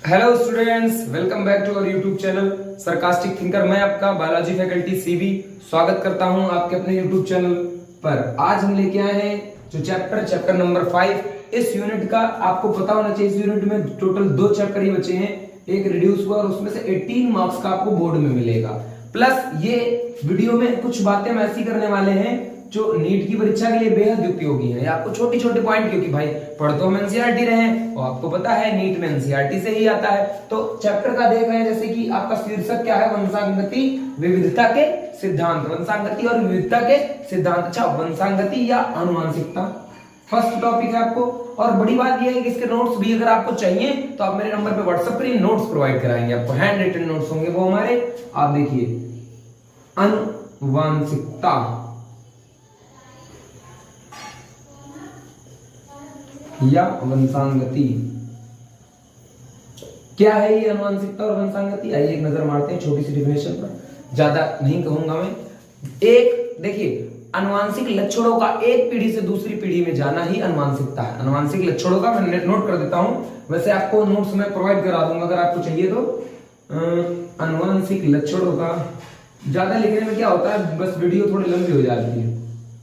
Hello students, welcome back to our YouTube channel sarcastic thinker. मैं आपका biology faculty CB स्वागत करता हूं आपके अपने यूट्यूब चैनल पर। आज हम लेके आए हैं जो चैप्टर नंबर 5। इस यूनिट का आपको पता होना चाहिए, इस यूनिट में टोटल 2 चैप्टर ही बचे हैं, एक रिड्यूस हुआ और उसमें से 18 मार्क्स का आपको बोर्ड में मिलेगा। प्लस ये वीडियो में कुछ बातें हम ऐसी करने वाले हैं जो नीट की परीक्षा के लिए बेहद उपयोगी है। आपको छोटे छोटे पॉइंट, क्योंकि भाई पढ़ तो हम एनसीईआरटी रहे हैं और आपको पता है नीट में एनसीईआरटी से ही आता है। तो चैप्टर का देख रहे हैं, जैसे कि आपका शीर्षक क्या है, वंशांगति विविधता के सिद्धांत। वंशांगति और विविधता के सिद्धांत। अच्छा, वंशांगति या आनुवंशिकता फर्स्ट टॉपिक है आपको। और बड़ी बात यह है कि इसके नोट्स भी अगर आपको चाहिए तो आप मेरे नंबर पे व्हाट्सएप पर नोट्स प्रोवाइड कराएंगे आपको। हैंड रिटन नोट्स होंगे वो हमारे। आप देखिए, आनुवंशिकता या वंशांगति क्या है? ये आनुवंशिकता और वंशांगति, आइए एक नजर मारते हैं छोटी सी डिफिनेशन पर, ज्यादा नहीं कहूंगा मैं। एक देखिए, आनुवंशिक लक्षणों का एक पीढ़ी से दूसरी पीढ़ी में जाना ही आनुवंशिकता है। आनुवंशिक लक्षणों का मैं नोट कर देता हूं, वैसे आपको नोट्स में प्रोवाइड करा दूंगा अगर आपको चाहिए तो। आनुवंशिक लक्षणों का ज्यादा लिखने में क्या होता है, बस वीडियो थोड़ी लंबी हो जाती है।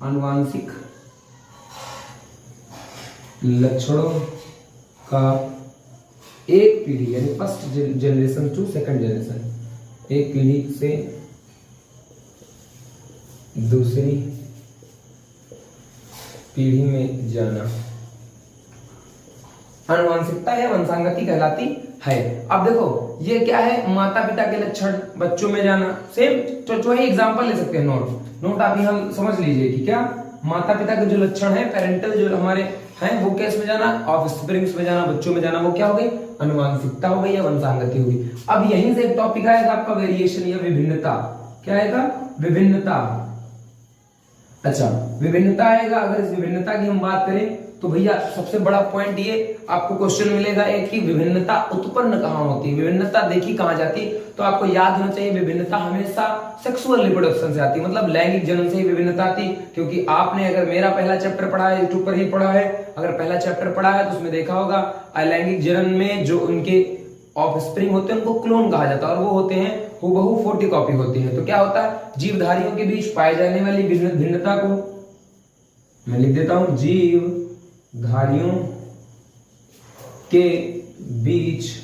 आनुवंशिक लक्षणों का एक पीढ़ी यानी first generation to second generation, एक पीढ़ी से दूसरी पीढ़ी में जाना आनुवंशिकता या वंशांगति कहलाती है। अब देखो ये क्या है, माता पिता के लक्षण बच्चों में जाना। सेम तो ही एग्जांपल ले सकते हैं। नोट आप यहां समझ लीजिए कि क्या माता पिता के जो लक्षण है, पेरेंटल जो हमारे हैं, वो केस में जाना, ऑफस्प्रिंग्स में जाना, बच्चों में जाना, वो क्या हो गई, आनुवंशिकता हो गई या वंशांगति हो गई। अब यहीं से एक टॉपिक आएगा आपका वेरिएशन या विभिन्नता। क्या आएगा? विभिन्नता। अच्छा, विभिन्नता आएगा। अगर इस विभिन्नता की हम बात करें तो भैया सबसे बड़ा पॉइंट ये आपको क्वेश्चन मिलेगा एक कि विभिन्नता उत्पन्न कहां होती है, विभिन्नता देखी कहां जाती। तो आपको याद होना चाहिए विभिन्नता हमेशा सेक्सुअल रिप्रोडक्शन से आती है, मतलब लैंगिक जनन से ही विभिन्नता आती। क्योंकि आपने अगर मेरा पहला चैप्टर पढ़ा है, यूट्यूब पर ही पढ़ा है, अगर पहला चैप्टर पढ़ा है तो उसमें देखा होगा अलैंगिक जनन में जो उनके ऑफस्प्रिंग होते हैं उनको क्लोन कहा जाता है, और वो होते हैं हूबहू फोटोकॉपी होती है। तो क्या होता है, जीवधारियों के बीच पाए जाने वाली भिन्नता को मैं लिख देता हूं, जीवधारियों के बीच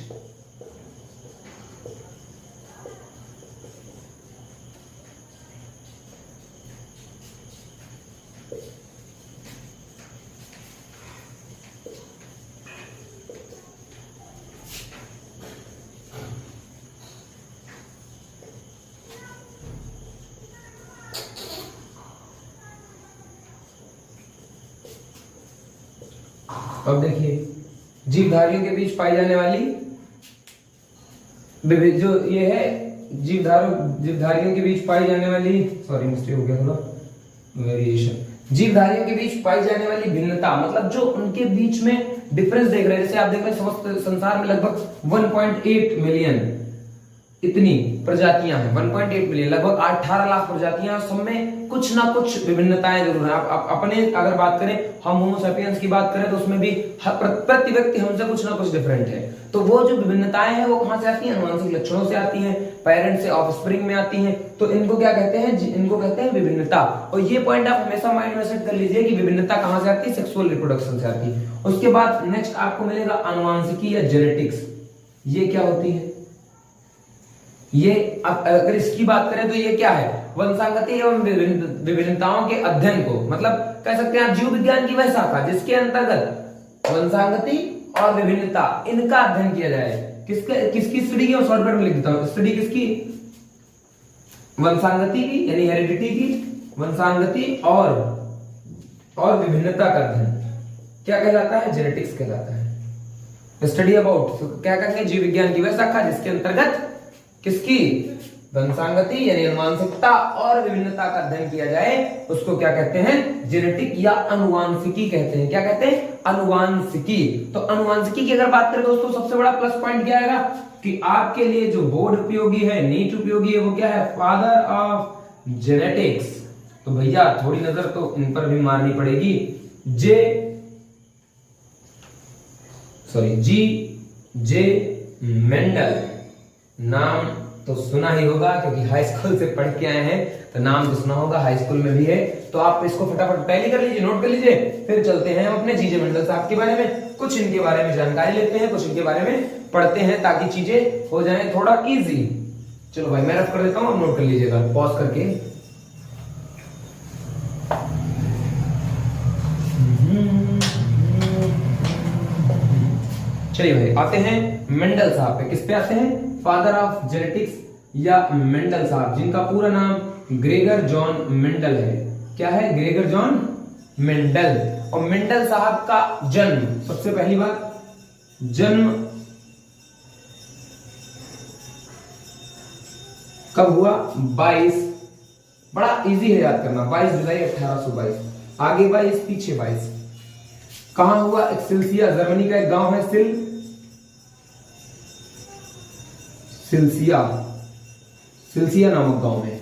अब देखिए, जीवधारियों के बीच पाई जाने वाली जो ये है जीवधारियों के बीच पाई जाने वाली, सॉरी मिस्टेक हो गया थोड़ा, वेरिएशन। जीवधारियों के बीच पाई जाने वाली भिन्नता, मतलब जो उनके बीच में डिफरेंस देख रहे हैं। जैसे आप देख रहे हैं समस्त संसार में लगभग 1.8 मिलियन इतनी प्रजातियां हैं, 1.8 मिलियन, लगभग 18 लाख प्रजातियां, सब में कुछ ना कुछ विभिन्नताएं जरूर हैं। आप अपने अगर बात करें, हम होमो सैपियंस की बात करें तो उसमें भी प्रति व्यक्ति हमसे कुछ ना कुछ डिफरेंट है। तो वो जो विभिन्नताएं हैं वो कहां से आती हैं? आनुवंशिक लक्षणों से आती हैं, पेरेंट से ऑफस्प्रिंग में आती हैं। तो इनको क्या कहते हैं? इनको कहते हैं विभिन्नता। और ये पॉइंट आप हमेशा माइंड में सेट कर लीजिए कि विभिन्नता कहां से आती है? सेक्सुअल रिप्रोडक्शन से आती है। उसके बाद नेक्स्ट आपको मिलेगा आनुवंशिकी या जेनेटिक्स। ये क्या होती है? ये अगर इसकी बात करें तो ये क्या है? वंशांगति एवं विभिन्नताओं के अध्ययन को, मतलब कह सकते हैं आप जीव विज्ञान की वह शाखा जिसके अंतर्गत वंशांगति और विभिन्नता इनका अध्ययन किया जाए। किसकी स्टडी की? मैं शॉर्टकट में लिख देता हूं। स्टडी किसकी? वंशांगति की, यानी हेरिडिटी की, वंशांगति और विभिन्नता का अध्ययन क्या कहलाता है? जेनेटिक्स कहलाता है। स्टडी अबाउट, क्या कहेंगे? जीव विज्ञान की वह शाखा जिसके अंतर्गत किसकी? वंशांगति यानी आनुवंशिकता और विभिन्नता का अध्ययन किया जाए, उसको क्या कहते हैं? जेनेटिक या आनुवंशिकी कहते हैं। क्या कहते हैं? आनुवंशिकी। तो आनुवंशिकी की अगर बात करें दोस्तों, सबसे बड़ा प्लस पॉइंट क्या आएगा कि आपके लिए जो बोर्ड उपयोगी है, नीट उपयोगी है, वो क्या है? Father of genetics. तो भैया थोड़ी नजर तो इन पर भी मारनी पड़ेगी। जी जे मेंडल। नाम तो सुना ही होगा क्योंकि हाई स्कूल से पढ़ के आए हैं, तो नाम तो सुना होगा, हाई स्कूल में भी है। तो आप इसको फटाफट टैली कर लीजिए, नोट कर लीजिए। फिर चलते हैं हम अपने जीजे मेंडल साहब के बारे में, कुछ इनके बारे में जानकारी लेते हैं, कुछ इनके बारे में पढ़ते हैं ताकि चीजें हो जाए थोड़ा इजी। चलो भाई मैं रफ कर देता हूँ, आप नोट कर लीजिएगा पॉज करके। चलिए भाई आते हैं मेंडल साहब पे। किस पे आते हैं? फादर ऑफ जेनेटिक्स या मेंडल साहब, जिनका पूरा नाम ग्रेगर जॉन मेंडल है। क्या है? Gregor John Mendel. और मेंडल साहब का जन्म, सबसे पहली बात, जन्म कब हुआ? 22, बड़ा इजी है याद करना, 22 जुलाई 1822। आगे 22 पीछे 22। कहां हुआ? एक्सिल्सिया, जर्मनी का एक गांव है सिल्सिया नामक गांव में।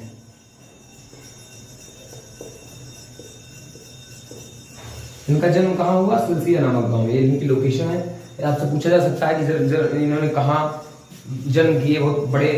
इनका जन्म कहां हुआ? सिल्सिया नामक गांव में। ये इनकी लोकेशन है। आपसे पूछा जा सकता है कि इन्होंने कहां जन्म किए। बहुत बड़े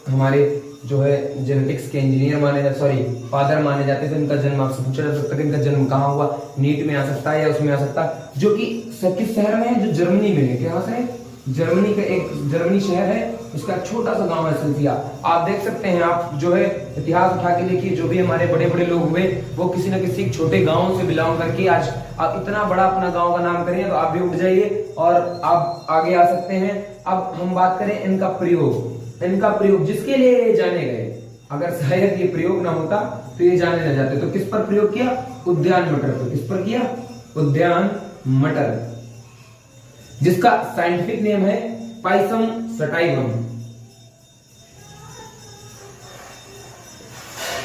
हमारे जो है जेनेटिक्स के इंजीनियर माने जाते, सॉरी फादर माने जाते, तो इनका जन्म आपसे पूछा जा सकता है कि इनका जन्म कहां हुआ। नीट में आ सकता है या उसमें आ सकता है, जो कि किस शहर में है? जो जर्मनी में है। क्या से? जर्मनी का एक जर्मनी शहर है, उसका छोटा सा गांव है सिल्सिया। आप देख सकते हैं, आप जो है इतिहास उठा के देखिए, जो भी हमारे बड़े बड़े लोग हुए वो किसी न किसी छोटे गांव से बिलोंग करके आज आप इतना बड़ा अपना गांव का नाम करें, तो आप भी उठ जाइए और आप आगे आ सकते हैं। अब हम बात करें इनका प्रयोग जिसके लिए ये जाने गए, अगर शायद ये प्रयोग ना होता तो ये जाने न जाते। तो किस पर प्रयोग किया? उद्यान मटर पर। किस पर किया? उद्यान मटर, जिसका साइंटिफिक नेम है पाइसम सटाइवम।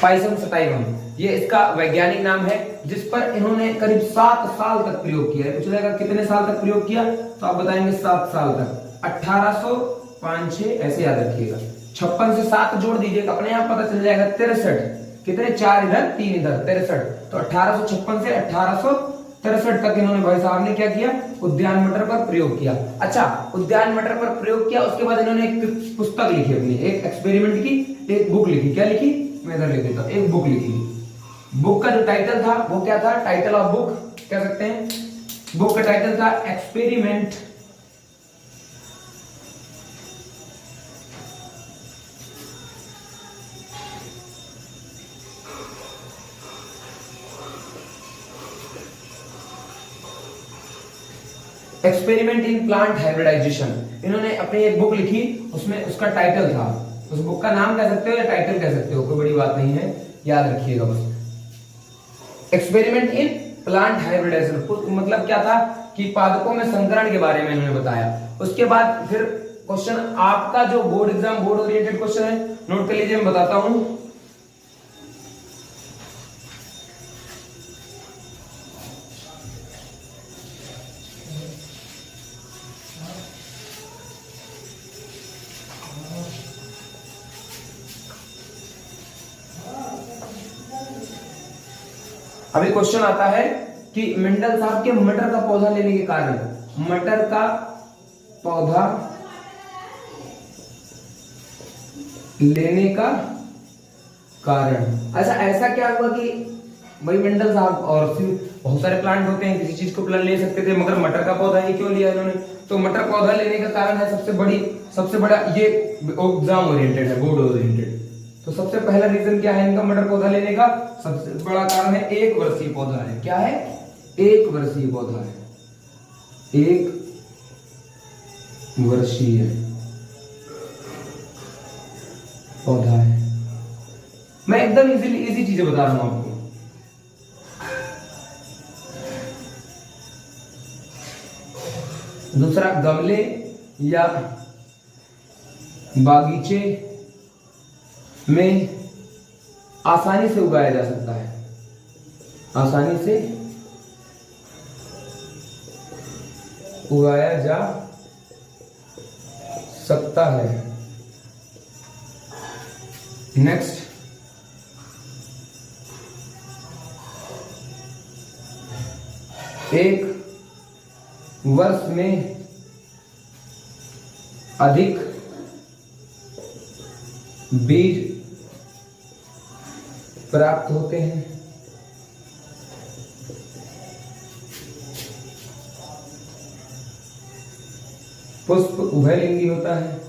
पाइसम सटाइवम ये इसका वैज्ञानिक नाम है, जिस पर इन्होंने करीब 7 साल तक प्रयोग किया है। पूछ लेगा कितने साल तक प्रयोग किया, तो आप बताएंगे 7 साल तक। 1805 ऐसे याद रखिएगा। 56 से 7 जोड़ दीजिएगा, अपने आप पता चल जाएगा 63। कितने? 4 इधर 3 इधर, 63। तो 1856 से 1863 तक इन्होंने भाई साहब ने क्या किया? उद्यान मटर पर प्रयोग किया। अच्छा, उद्यान मटर पर प्रयोग किया, उसके बाद इन्होंने एक पुस्तक लिखी, अपनी एक एक्सपेरिमेंट की, एक बुक लिखी। क्या लिखी? मैं इधर लिख देता हूं, एक बुक लिखी। बुक का जो टाइटल था वो क्या था? टाइटल ऑफ बुक कह सकते हैं, बुक का टाइटल था एक्सपेरिमेंट इन प्लांट हाइब्रिडाइजेशन। इन्होंने अपनी एक बुक लिखी, उसमें उसका टाइटल था, उस बुक का नाम कह सकते हो या टाइटल कह सकते हो, कोई बड़ी बात नहीं है, याद रखिएगा बस। एक्सपेरिमेंट इन प्लांट हाइब्रिडाइजेशन मतलब क्या था कि पादपों में संकरण के बारे में इन्होंने बताया। उसके बाद फिर क्वेश्चन आपका जो board exam, board oriented question है, नोट कर लीजिए, मैं बताता हूं। अभी क्वेश्चन आता है कि मेंडल साहब के मटर का पौधा लेने के कारण, मटर का पौधा लेने का कारण, ऐसा क्या हुआ कि भाई मेंडल साहब, और बहुत सारे प्लांट होते हैं, किसी चीज को प्लांट ले सकते थे, मगर मटर का पौधा ही क्यों लिया इन्होंने? तो मटर पौधा लेने का कारण है सबसे बड़ा, ये एग्जाम ओरिएंटेड है, बोर्ड ओरिएंटेड। तो सबसे पहला रीजन क्या है इनका मटर पौधा लेने का? सबसे बड़ा कारण है 1 वर्षीय पौधा है। क्या है? 1 वर्षीय पौधा है। 1 वर्षीय पौधा है। मैं एकदम इजी चीजें बता रहा हूं आपको। दूसरा, गमले या बागीचे में आसानी से उगाया जा सकता है, आसानी से उगाया जा सकता है। नेक्स्ट, एक वर्ष में अधिक बीज प्राप्त होते हैं। पुष्प उभयलिंगी होता है।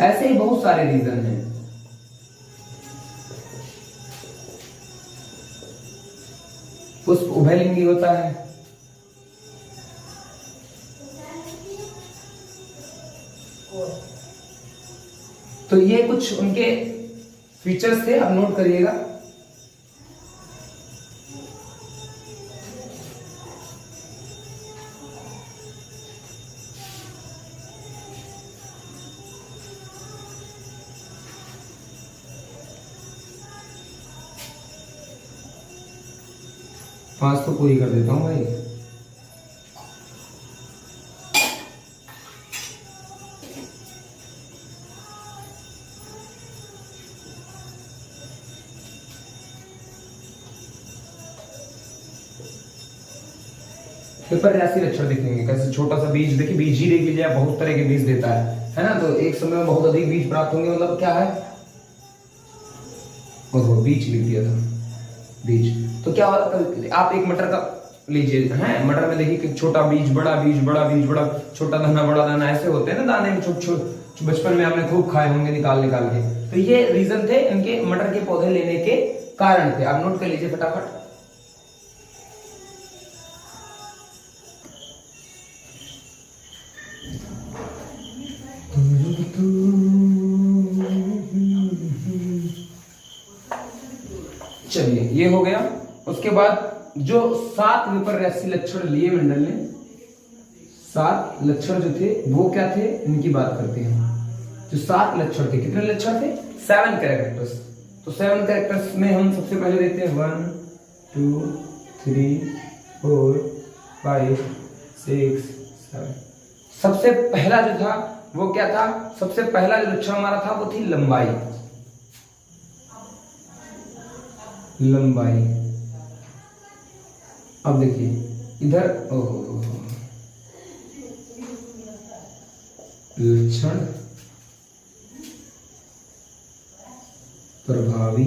ऐसे ही बहुत सारे रीजन हैं। पुष्प उभयलिंगी होता है। तो ये कुछ उनके फीचर्स थे, आप नोट करिएगा। पांच तो पूरी कर देता हूं भाई। विपर्यासी लक्षण दिखेंगे कैसे। छोटा सा बीज, देखिए बीज ही देख लीजिए आप, बहुत तरह के बीज देता है ना। तो एक समय में बहुत अधिक बीज प्राप्त होंगे, मतलब क्या है, ओहो बीज लिख दिया था, बीज। तो क्या होगा, आप एक मटर का लीजिए है, मटर में देखिए कि छोटा बीज, बड़ा बीज, बड़ा बीज, बड़ा छोटा दाना, बड़ा दाना, ऐसे होते हैं ना दाने में छोटे छोटे। बचपन में आपने खूब खाए होंगे निकाल निकाल के। तो ये रीजन थे इनके मटर के पौधे लेने के कारण थे, आप नोट कर लीजिए फटाफट। चलिए ये हो गया। उसके बाद जो 7 विपर्यासी लक्षण लिए मंडल ने, 7 लक्षण जो थे वो क्या थे, इनकी बात करते हैं। जो 7 लक्षण थे, कितने लक्षण थे, 7 कैरेक्टर्स। तो 7 कैरेक्टर्स में हम सबसे पहले देखते हैं 1 2 3 4 5 6 7। सबसे पहला जो था वो क्या था, सबसे पहला जो लक्षण हमारा था वो थी लंबाई। लंबाई। अब देखिए इधर लक्षण प्रभावी।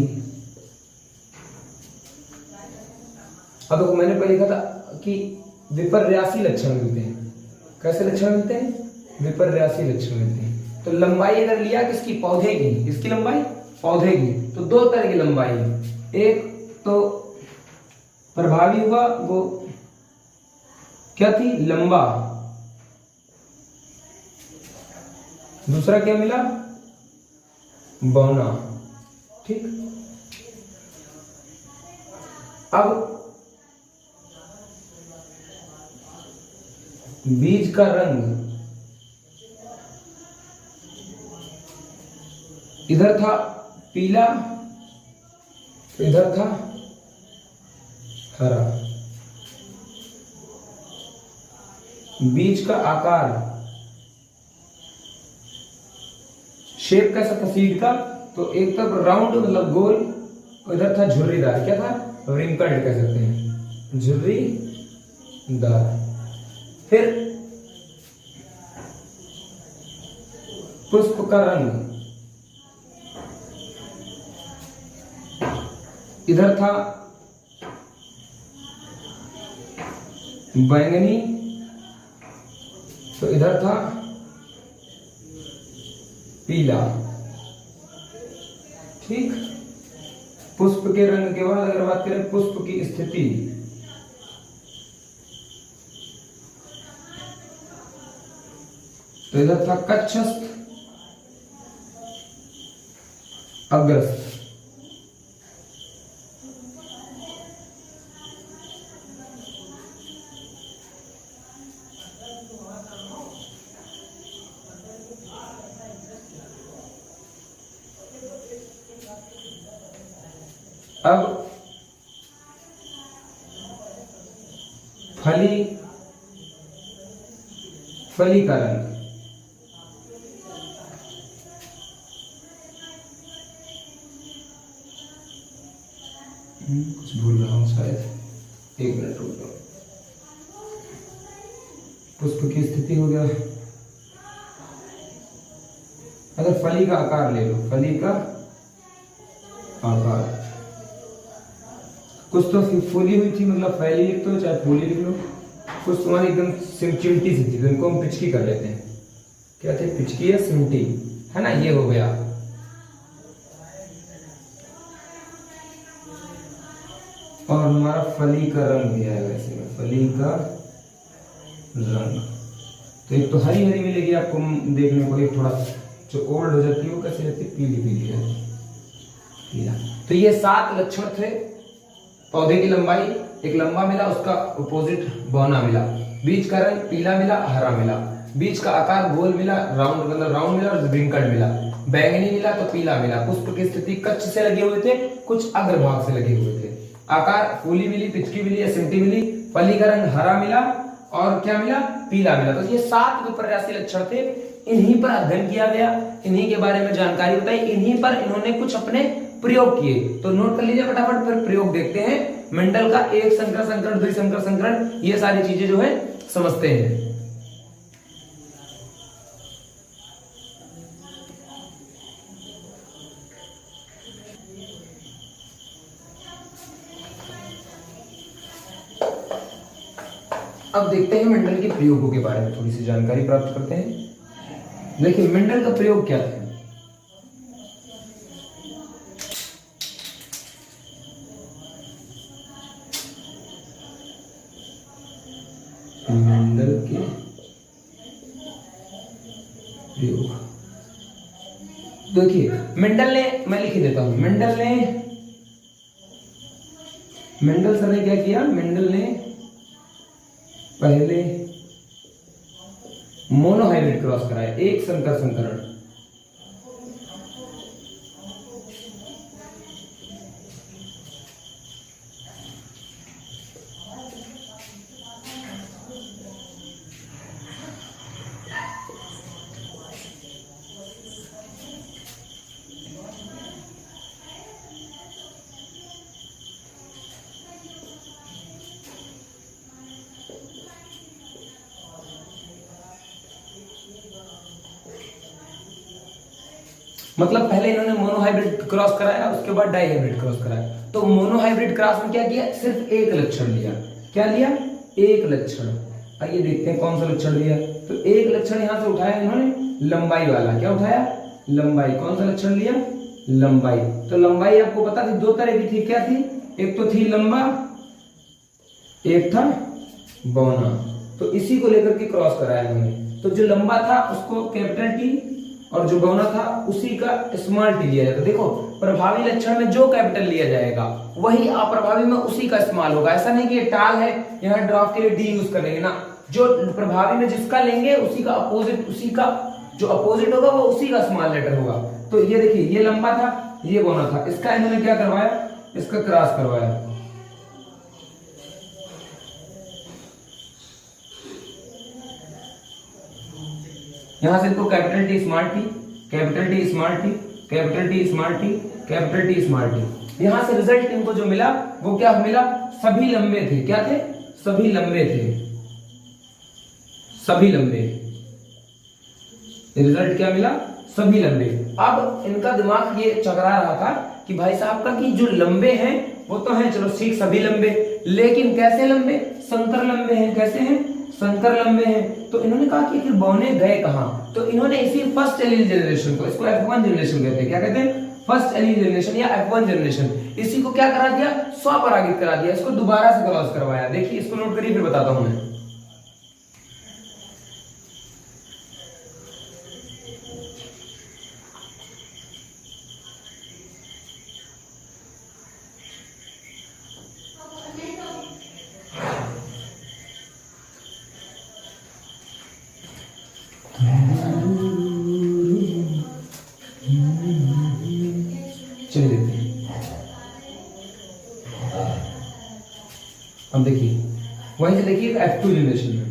अब देखो मैंने पहले लिखा था कि विपर्यासी लक्षण मिलते हैं। कैसे लक्षण मिलते हैं, विपर्यासी लक्षण मिलते हैं। तो लंबाई अगर लिया किसकी, पौधे की, किसकी लंबाई, पौधे की। तो 2 तरह की लंबाई है, एक तो प्रभावी हुआ, वो क्या थी, लंबा। दूसरा क्या मिला, बौना। ठीक। अब बीज का रंग, इधर था पीला, इधर था हरा। बीज का आकार, शेप कैसा था सीड का, तो एक तरफ राउंड मतलब गोल, इधर था झुर्रीदार, क्या था, रिंकल्ड कह सकते हैं, झुर्रीदार। फिर पुष्प का रंग, इधर था बैंगनी, तो इधर था पीला। ठीक। पुष्प के रंग के बाद अगर बात करें पुष्प की स्थिति, तो इधर था कक्षस्थ, अग्रस्थ। अब फली, फली का रंग, कुछ भूल रहा हूं शायद, 1 मिनट रुक जाओ। पुष्प की स्थिति हो गया, अगर फली का आकार ले लो, फली का आकार, कुछ तो फूली हुई थी, मतलब फैली लिख दो चाहे फूली लिख लो, कुछ तुम्हारी एकदम चिमटी सी थी, इनको हम पिचकी कर लेते हैं। क्या थे, पिचकी या सिमटी, है ना, ये हो गया। और हमारा फली का रंग भी आएगा इसमें, फली का रंग। तो एक तो हरी हरी मिलेगी आपको देखने को, एक थोड़ा जो ओल्ड हो जाती है वो कैसे रहती है, पीली पीली रहती है। तो ये 7 लक्षण थे पौधे की लंबाई। एक लंबा मिला, उसका अपोजिट बौना मिला, बीज का रंग पीला मिला, हरा मिला, बीज का आकार गोल मिला, राउंड मतलब राउंड मिला और रिंकल्ड मिला, बैंगनी मिला तो पीला मिला, पुष्प की स्थिति कच्छ से लगे हुए थे, कुछ अग्रभाग से लगे हुए थे, आकार फूली मिली, पिचकी मिली या सिमटी मिली, फली का रंग हरा मिला और क्या मिला, पीला मिला। तो ये 7 विपर्यासी लक्षण थे, इन्हीं पर अध्ययन किया गया, इन्हीं के बारे में जानकारी बताई, इन्हीं पर इन्होंने कुछ अपने प्रयोग किए। तो नोट कर लीजिए फटाफट, फिर प्रयोग देखते हैं। मेंडल का एक संकर संकरण, द्विसंकर संकरण, ये सारी चीजें जो है समझते हैं। अब देखते हैं मेंडल के प्रयोगों के बारे में थोड़ी सी जानकारी प्राप्त करते हैं। देखिए मेंडल का प्रयोग क्या था। मेंडल के प्रयोग देखिए, मेंडल ने, मैं लिख देता हूं, मेंडल सर ने क्या किया, मेंडल ने पहले मोनोहाइब्रिड क्रॉस कराया, एक संकर संकरण। मतलब पहले इन्होंने मोनोहाइब्रिड क्रॉस कराया, उसके बाद डाइहाइब्रिड क्रॉस कराया। तो मोनोहाइब्रिड क्रॉस में क्या किया, सिर्फ एक लक्षण लिया। क्या लिया, एक लक्षण। आइए देखते हैं कौन सा लक्षण लिया। तो एक लक्षण यहां से उठाया इन्होंने, लंबाई वाला। क्या उठाया, लंबाई। कौन सा लक्षण लिया, लंबाई। तो लंबाई आपको पता थी 2 तरह की थी, क्या थी, एक तो थी लंबा, एक था बौना। तो इसी को लेकर के क्रॉस कराया इन्होंने। तो जो लंबा था उसको कैपिटल टी और जो बौना था उसी का स्मॉल टी लिया जाता। देखो प्रभावी लक्षण में जो कैपिटल लिया जाएगा वही अप्रभावी में उसी का स्मॉल होगा। ऐसा नहीं कि ये टाल है यहाँ ड्रॉप के लिए डी यूज करेंगे ना, जो प्रभावी में जिसका लेंगे उसी का अपोजिट, उसी का जो अपोजिट होगा वो उसी का स्मॉल लेटर होगा। तो ये देखिए, ये लंबा था, ये बौना था, इसका इन्होंने क्या करवाया, इसका क्रॉस करवाया। यहां से इसको capital T small T, capital T small T, capital T small T, capital T small T. यहां से रिजल्ट इनको जो मिला वो क्या मिला, सभी लंबे थे। क्या थे, सभी लंबे थे, सभी लंबे। रिजल्ट क्या मिला, सभी लंबे। अब इनका दिमाग ये चकरा रहा था कि भाई साहब का कि जो लंबे हैं वो तो हैं, चलो ठीक सभी लंबे, लेकिन कैसे लंबे, संकर लंबे हैं। कैसे हैं, संकर लंबे हैं। तो इन्होंने कहा कि फिर बौने गए कहां, तो इन्होंने इसी फर्स्ट एलील जनरेशन को, इसको F1 जनरेशन कहते हैं। क्या कहते हैं, फर्स्ट एलील जनरेशन या F1 जनरेशन। इसी को क्या करा दिया, स्वपरागित करा दिया, इसको दोबारा से क्रॉस करवाया। देखिए इसको नोट करिए, फिर बताता हूं मैं। चलिए देखते हैं। अब देखिए वहीं से देखिए F2 जनरेशन में,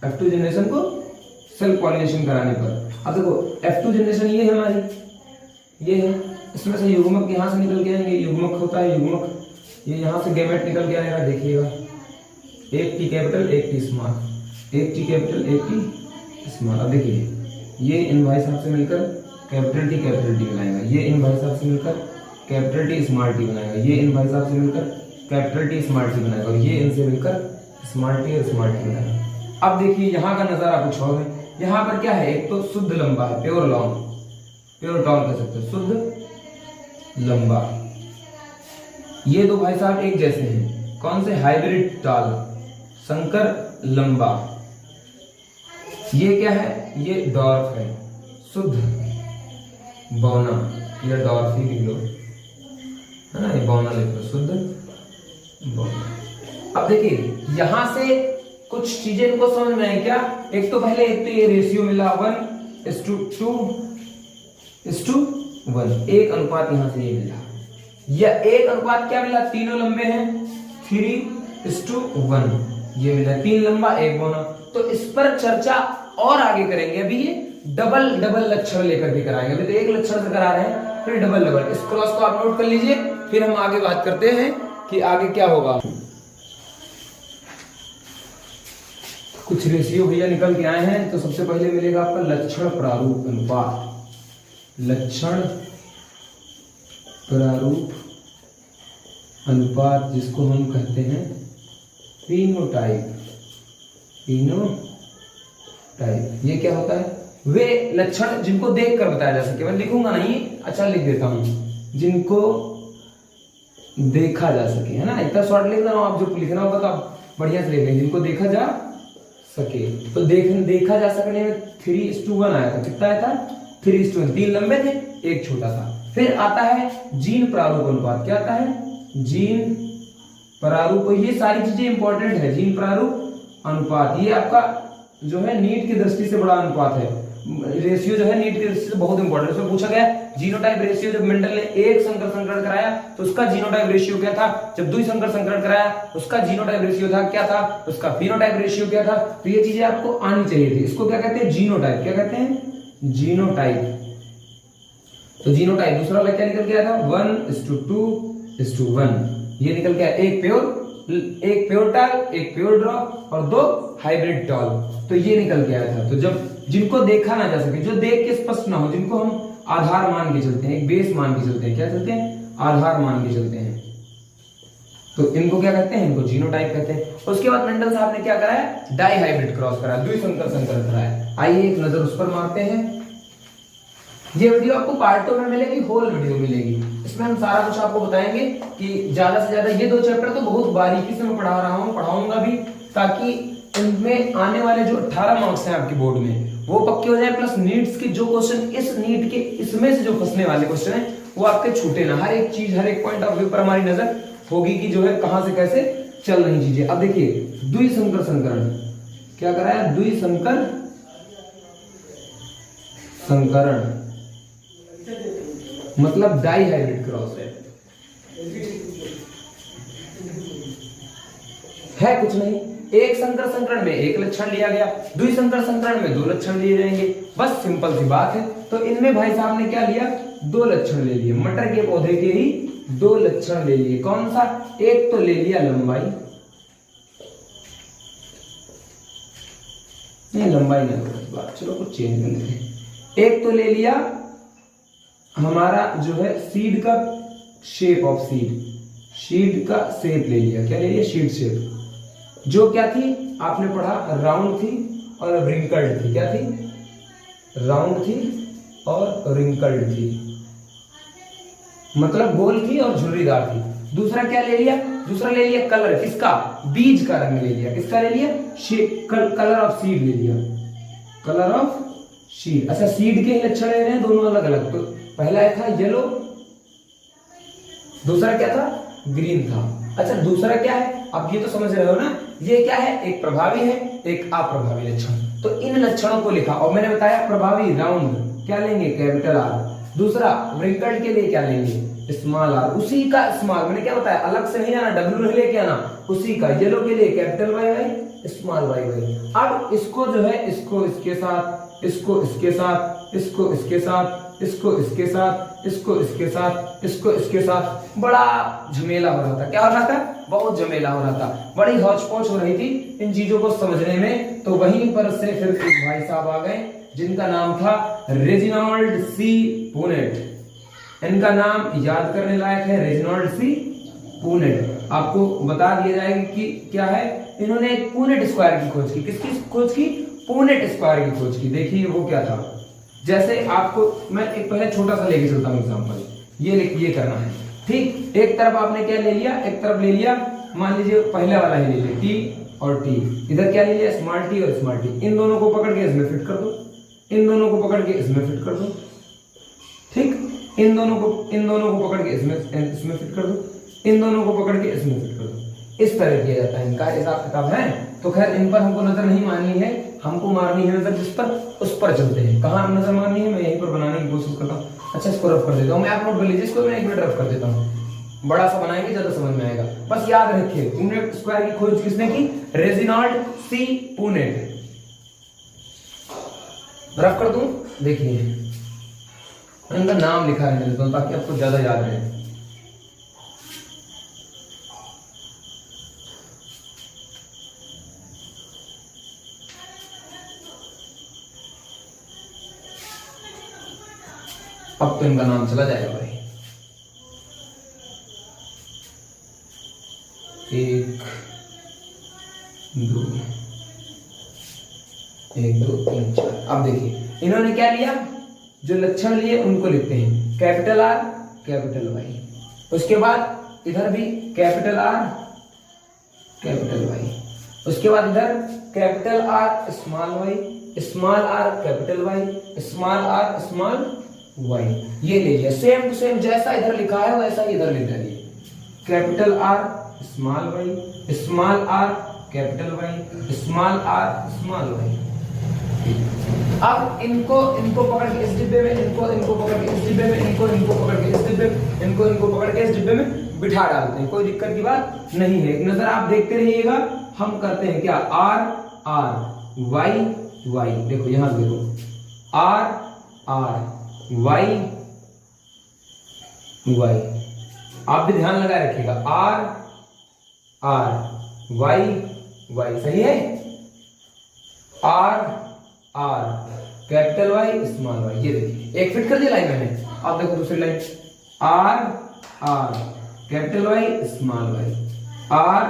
F2 जनरेशन को सेल्फ पॉलिनेशन कराने पर। अब देखो F2 जनरेशन ये है हमारी, ये है, इसमें से युग्मक यहां से निकल के आएंगे, युग्मक होता है युग्मक, ये यहां से गैमेट निकल के आएगा। देखिएगा एक टी कैपिटल एक टी स्मॉल, एक टी कैपिटल एक टी स्मॉल। अब देखिए ये इन भाई साहब से मिलकर कैपिटल टी बनाएगा, ये इन भाई साहब से मिलकर कैपिटल टी स्मॉल टी बनाएगा, ये इन भाई साहब से मिलकर कैपिटल टी स्मॉल टी बनाएगा, और ये इनसे मिलकर स्मॉल टी और स्मॉल टी बनाएगा। अब देखिए यहाँ का नजारा कुछ और है। यहाँ पर क्या है, एक तो शुद्ध लंबा है, प्योर लॉन्ग, प्योर टॉल कह सकते हैं, शुद्ध लंबा। ये दो भाई साहब एक जैसे हैं, कौन से, हाइब्रिड टॉल, संकर लंबा। ये क्या है, ये डॉर्फ है, शुद्ध बौना, या डॉर्फ ही लिख लो, है ना, ये बौना लिख लो, शुद्ध बौना। अब देखिए यहां से कुछ चीजें इनको समझ में आई क्या। एक तो पहले एक तो ये रेशियो मिला 1:2:1, एक अनुपात यहां से ये मिला, या एक अनुपात क्या मिला, तीनों लंबे हैं 3:1, ये मिला, 3 लंबा 1 बौना। तो इस पर चर्चा और आगे करेंगे, अभी ये डबल लक्षण लेकर के कराएंगे। अभी तो एक लक्षण से करा रहे हैं, फिर डबल। इस क्रॉस को आप नोट कर लीजिए, फिर हम आगे बात करते हैं कि आगे क्या होगा। कुछ रेशियो भैया निकल के आए हैं। तो सबसे पहले मिलेगा आपका लक्षण प्रारूप अनुपात, लक्षण प्रारूप अनुपात, जिसको हम कहते हैं फिनोटाइप। ये क्या होता है, वे लक्षण जिनको देखकर बताया जा सके। मैं लिखूंगा नहीं, अच्छा लिख देता हूं, जिनको देखा जा सके, है ना, इतना शॉर्ट लिख रहा हूं। आप जो लिखना होगा तो आप बढ़िया से लिख लेंगे, जिनको देखा जा सके। तो देखा जा सकने में 3:1 आया था। कितना आया था, 3:1, 3 लंबे थे, एक छोटा था। फिर आता है जीन प्रारूप अनुपात। क्या आता है, जीन प्रारूप। ये सारी चीजें इंपॉर्टेंट है। जीन प्रारूप अनुपात, ये आपका जो है नीट की दृष्टि से बड़ा अनुपात है। रेशियो जो है नीट की दृष्टि से बहुत इंपॉर्टेंट है। उसमें पूछा गया जीनोटाइप रेशियो, जब मेंडल ने एक संकर संकरण कराया तो उसका जीनोटाइप रेशियो क्या था, जब द्वि संकर संकरण कराया उसका जीनोटाइप रेशियो था क्या था, उसका फिनोटाइप रेशियो क्या था। तो ये चीजें आपको आनी चाहिए थी। इसको क्या कहते हैं, जीनोटाइप। क्या कहते हैं, जीनोटाइप। तो जीनोटाइप दूसरा वाला क्या निकल गया था, 1:2:1। ये निकल गया एक प्योर टॉल, एक प्योर ड्रॉप और 2 हाइब्रिड टॉल। तो ये निकल के आया था। तो जब जिनको देखा ना जा सके, जो देख के स्पष्ट ना हो, जिनको हम आधार मान के चलते हैं, एक बेस मान के चलते हैं, क्या चलते हैं, आधार मान के चलते हैं, तो इनको क्या कहते हैं, इनको जीनोटाइप कहते हैं। उसके बाद मेंडल साहब ने क्या कराया, डाई हाइब्रिड क्रॉस कराया, द्विसंकर संकरण कराया। आइए एक नजर उस पर मारते हैं। ये वीडियो आपको पार्ट 2 में मिलेगी, होल वीडियो मिलेगी। इसमें हम सारा कुछ आपको बताएंगे कि ज्यादा से ज्यादा ये 2 चैप्टर तो बहुत बारीकी से मैं पढ़ा रहा हूँ, पढ़ाऊंगा भी, ताकि इनमें आने वाले जो 18 मार्क्स हैं आपकी बोर्ड में वो पक्के हो जाए। प्लस नीट्स के जो क्वेश्चन, इस नीट के इसमें से जो फंसने वाले क्वेश्चन हैं वो आपके छूटे ना। हर एक चीज, हर एक पॉइंट ऑफ व्यू पर हमारी नजर होगी कि जो है कहां से कैसे चल रही चीजें। अब देखिए द्विसंकर संकरण क्या कराया, द्विसंकर संकरण मतलब डाई हाइब्रिड क्रॉस है कुछ नहीं। एक संकर संकरण में एक लक्षण लिया गया, द्विसंकर संकरण में 2 लक्षण लिए जाएंगे, बस सिंपल सी बात है। तो इनमें भाई साहब ने क्या लिया, 2 लक्षण ले लिए। मटर के पौधे के ही 2 लक्षण ले लिए। कौन सा, एक तो ले लिया लंबाई, नहीं लंबाई नहीं बात, चलो कुछ चेंज कर लेते हैं। एक तो ले लिया हमारा जो है सीड का शेप ऑफ सीड का शेप ले लिया। क्या ले लिया, सीड शेप, जो क्या थी आपने पढ़ा, राउंड थी और रिंकल्ड थी। क्या थी, राउंड थी और रिंकल्ड थी, मतलब गोल थी और झुर्रीदार थी। दूसरा क्या ले लिया, दूसरा ले लिया कलर, किसका, बीज का रंग ले लिया। किसका ले लिया, कलर ऑफ सीड ले लिया, कलर ऑफ सीड। अच्छा सीड के लक्षण ले रहे हैं दोनों अलग अलग। तो पहला था येलो, दूसरा क्या था, ग्रीन था। अच्छा दूसरा क्या है, आप ये तो समझ रहे हो ना, ये क्या है, एक प्रभावी है, एक अप्रभावी लक्षण। तो इन लक्षणों को लिखा, और मैंने बताया प्रभावी राउंड क्या लेंगे, कैपिटल आर। दूसरा रिंकल्ड के लिए क्या लेंगे, स्मॉल आर, उसी का स्मॉल, मैंने क्या बताया, अलग से नहीं जाना, डब्ल्यू लेके आना, उसी का। येलो के लिए capital Y Y, small Y Y. अब इसको जो है, इसको इसके साथ, इसको इसके साथ, इसको इसके साथ, इसको इसके साथ, इसको इसके साथ, इसको इसके साथ, बड़ा झमेला हो रहा था। क्या हो रहा था, बहुत झमेला हो रहा था, बड़ी हौच पौच हो रही थी इन चीजों को समझने में। तो वहीं पर से फिर भाई साहब आ गए जिनका नाम था रेजिनाल्ड सी पुनेट। इनका नाम याद करने लायक है, रेजिनाल्ड सी पुनेट। आपको बता दिया जाएगा कि क्या है, इन्होंने एक पुनेट स्क्वायर की खोज की। किसकी खोज की? पुनेट स्क्वायर की खोज की। देखिए वो क्या था, जैसे आपको मैं एक पहले छोटा सा लेके चलता हूँ एग्जांपल, ये करना है, ठीक। एक तरफ आपने क्या ले लिया, एक तरफ ले लिया, मान लीजिए पहले वाला ही ले लिया टी और टी, इधर क्या ले लिया, स्मॉल टी और स्मॉल टी। इन दोनों को पकड़ के इसमें फिट कर दो, इन दोनों को पकड़ के इसमें फिट कर दो, ठीक। इन दोनों को पकड़ के इसमें फिट कर दो, इन दोनों को पकड़ के इसमें फिट कर दो। इस तरह किया जाता है, इनका हिसाब किताब है। तो खैर इन पर हमको नजर नहीं मारनी है, हमको मारनी है नजर जिस पर, उस पर चलते हैं। कहाँ नजर मारनी है, मैं यहीं पर बनाने की कोशिश करता हूँ। अच्छा इसको रफ कर देता हूँ मैं, आप नोट कर लीजिए इसको, मैं 1 मिनट रफ कर देता हूँ, बड़ा सा बनाएंगे ज्यादा समझ में आएगा। बस याद रखिए पुनेट स्क्वायर की खोज किसने की? रेजिनाल्ड सी पुनेट। रफ कर दूं, देखिए इनका नाम लिखा रहने देता हूं ताकि आपको ज्यादा याद रहे। अब तो इनका नाम चला जाएगा भाई। 1 2 3 4। अब देखिए इन्होंने क्या लिया, जो लक्षण लिए उनको लिखते हैं, कैपिटल आर कैपिटल वाई, उसके बाद इधर भी कैपिटल आर कैपिटल वाई, उसके बाद इधर capital R small Y, small R capital Y, small R small Y. ये ले लिया, सेम टू सेम जैसा इधर लिखा है वैसा ही इधर लिख दिया, capital R small Y, small R capital Y, small R small Y. अब इनको पकड़ के इस डिब्बे में, इनको पकड़ के इस डिब्बे में, इनको पकड़ के इस डिब्बे में, इनको पकड़ के इस डिब्बे में बिठा डालते हैं, कोई दिक्कत की बात नहीं है। नजर आप देखते रहिएगा, हम करते हैं क्या, आर आर वाई वाई। देखो यहां देखो, आर आर वाई वाई, आप भी ध्यान लगाए रखिएगा, आर आर वाई वाई, सही है। R R capital Y small Y, ये देखिए एक फिट कर दिया लाइन मैंने। अब देखो दूसरी line, R R capital Y small Y, R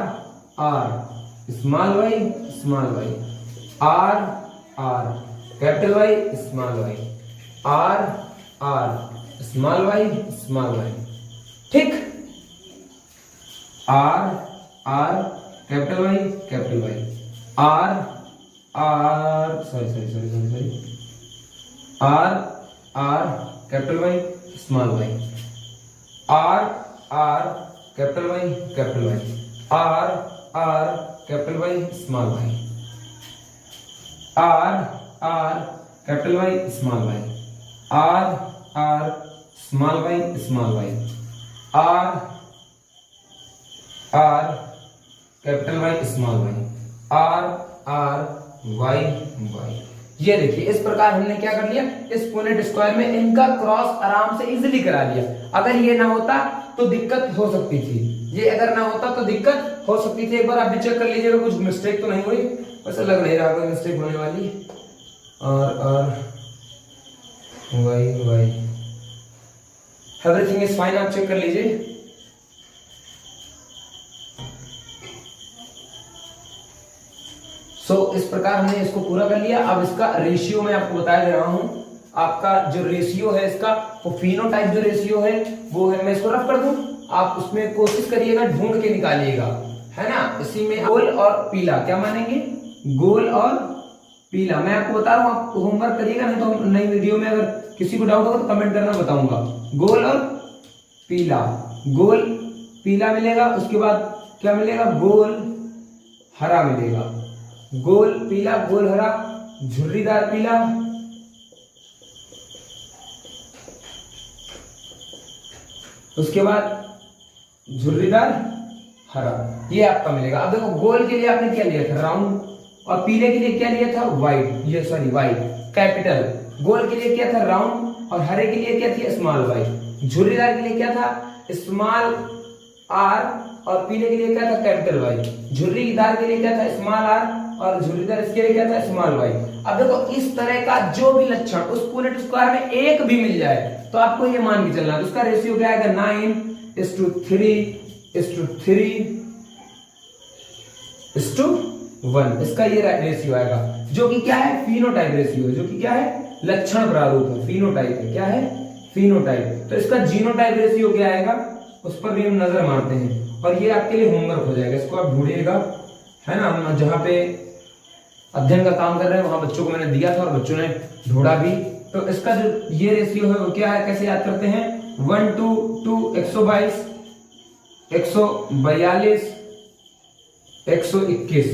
R small Y small Y, R R capital Y small Y, R R small Y small Y, ठीक। R R capital Y capital Y, R R sorry R R capital Y small Y, R R capital Y capital Y, R R capital Y small Y, R R capital Y small Y, R R small Y small Y, R R capital Y small Y, R R Y Y. ये देखिए इस प्रकार हमने क्या कर लिया, इस Punnett square में इनका क्रॉस आराम से इजीली करा लिया। अगर ये ना होता तो दिक्कत हो सकती थी, ये अगर ना होता तो दिक्कत हो सकती थी। एक बार आप भी चेक कर लीजिएगा कुछ मिस्टेक तो नहीं हुई, वैसे लग नहीं रहा कोई मिस्टेक होने वाली। और Y Y everything is fine, आप चेक कर लीजिए। इस प्रकार हमने इसको पूरा कर लिया। अब इसका रेशियो मैं आपको बता दे रहा हूं, आपका जो रेशियो है इसका, वो फिनोटाइप जो रेशियो है वो है, मैं इसको रफ कर दूं, आप उसमें कोशिश करिएगा ढूंढ के निकालिएगा, है ना। इसी में गोल और पीला क्या मानेंगे, गोल और पीला। मैं आपको बता रहा हूं, आप होमवर्क करिएगा, नहीं तो नई वीडियो में अगर किसी को डाउट होगा तो कमेंट करना, बताऊंगा। गोल और पीला, गोल पीला मिलेगा, उसके बाद क्या मिलेगा, गोल हरा मिलेगा, गोल पीला गोल हरा, झुर्रीदार पीला, उसके बाद झुर्रीदार हरा, ये आपका मिलेगा। अब देखो गोल के लिए आपने क्या लिया था, राउंड, और पीले के लिए क्या लिया था, व्हाइट, ये सॉरी व्हाइट कैपिटल। गोल के लिए क्या था, राउंड, और हरे के लिए क्या थी, स्मॉल वाई। झुर्रीदार के लिए क्या था, स्मॉल आर, और पीले के लिए क्या था, कैपिटल वाई। झुर्रीदार के लिए क्या था, स्मॉल आर और झुर्रीदार इसके लिए क्या था, स्मॉल y। अब देखो इस तरह का जो भी लक्षण उस यूनिट स्क्वायर में एक भी मिल जाए तो आपको ये मान के चलना है, उसका रेशियो क्या आएगा 9:3:1, इसका ये रेशियो आएगा, जो कि क्या है, फिनोटाइप रेशियो है, जो कि क्या है, लक्षण प्रारूप है, फिनोटाइप है, क्या है, फिनोटाइप। तो इसका जीनोटाइप रेशियो क्या आएगा उस पर भी हम नजर मारते हैं, और ये आपके लिए होमवर्क हो जाएगा, इसको आप ढूंढिएगा, है ना। हम जहाँ पे अध्ययन का काम कर रहे हैं वहां बच्चों को मैंने दिया था और बच्चों ने ढूंढा भी। तो इसका जो ये रेशियो है वो क्या है, कैसे याद करते हैं, 1:2 122 142 121,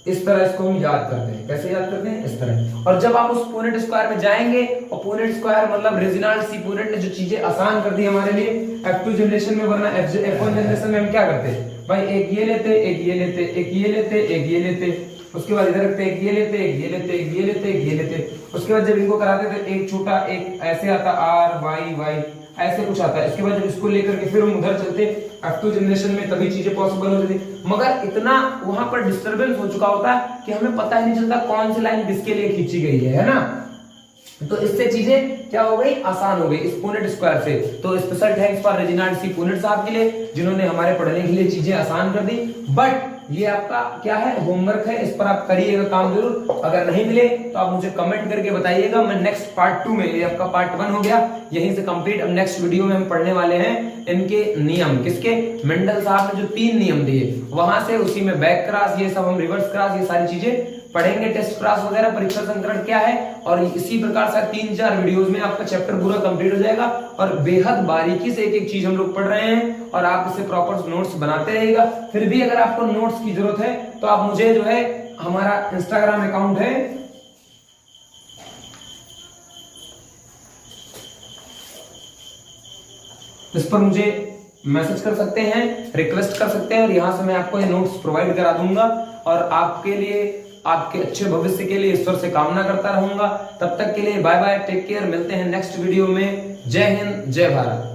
इस तरह इसको हम याद करते हैं। कैसे याद करते हैं, इस तरह। और जब आप उस पूनेट स्क्वायर में जाएंगे, और पूनेट स्क्वायर मतलब रेजिनाल्ड सी पूनेट ने जो चीजें आसान कर दी हमारे लिए F2 जनरेशन में, वरना F1 जनरेशन में हम क्या करते भाई, एक ये लेते, एक ये लेते, एक ये लेते, एक ये लेते, उसके बाद इधर रखते, एक ये लेते, एक ये लेते, एक ये लेते, एक ये लेते, उसके बाद जब इनको कराते थे एक छोटा एक ऐसे आता R Y ऐसे कुछ आता है, इसके बाद जब इसको लेकर के फिर हम उधर चलते F2 जनरेशन में, तभी चीजें पॉसिबल होती थी। मगर इतना वहां पर डिस्टरबेंस हो चुका होता है कि हमें पता ही नहीं चलता कौन सी लाइन किसके लिए खींची गई है ना। तो इससे चीजें क्या हो गई, आसान हो गई इस पूनेट स्क्वायर से। तो special thanks for Reginald C Punnett साहब के लिए, जिन्होंने हमारे पढ़ने के लिए चीजें आसान कर दी। बट ये आपका क्या है, होमवर्क है, इस पर आप करिएगा काम जरूर। अगर नहीं मिले तो आप मुझे कमेंट करके बताइएगा, मैं नेक्स्ट पार्ट 2 में, ये आपका पार्ट 1 हो गया, यहीं से कंप्लीट। अब नेक्स्ट वीडियो में हम पढ़ने वाले हैं इनके नियम, किसके, मेंडल साहब ने जो 3 नियम दिए, वहां से उसी में बैक क्रॉस, ये सब हम रिवर्स क्रॉस, ये सारी चीजें पढ़ेंगे, टेस्ट क्रॉस वगैरह, परीक्षा संकरण क्या है, और इसी प्रकार से 3-4 वीडियोस में आपका चैप्टर पूरा कंप्लीट हो जाएगा। और बेहद बारीकी से एक एक चीज हम लोग पढ़ रहे हैं, और आप इसे प्रॉपर नोट्स बनाते रहिएगा। फिर भी अगर आपको नोट्स की जरूरत है तो आप मुझे जो है, हमारा इंस्टाग्राम अकाउंट है, इस पर मुझे मैसेज कर सकते हैं, रिक्वेस्ट कर सकते हैं, और यहां से मैं आपको ये नोट्स प्रोवाइड करा दूंगा। और आपके लिए, आपके अच्छे भविष्य के लिए ईश्वर से कामना करता रहूंगा। तब तक के लिए बाय बाय, टेक केयर, मिलते हैं नेक्स्ट वीडियो में। जय हिंद, जय भारत।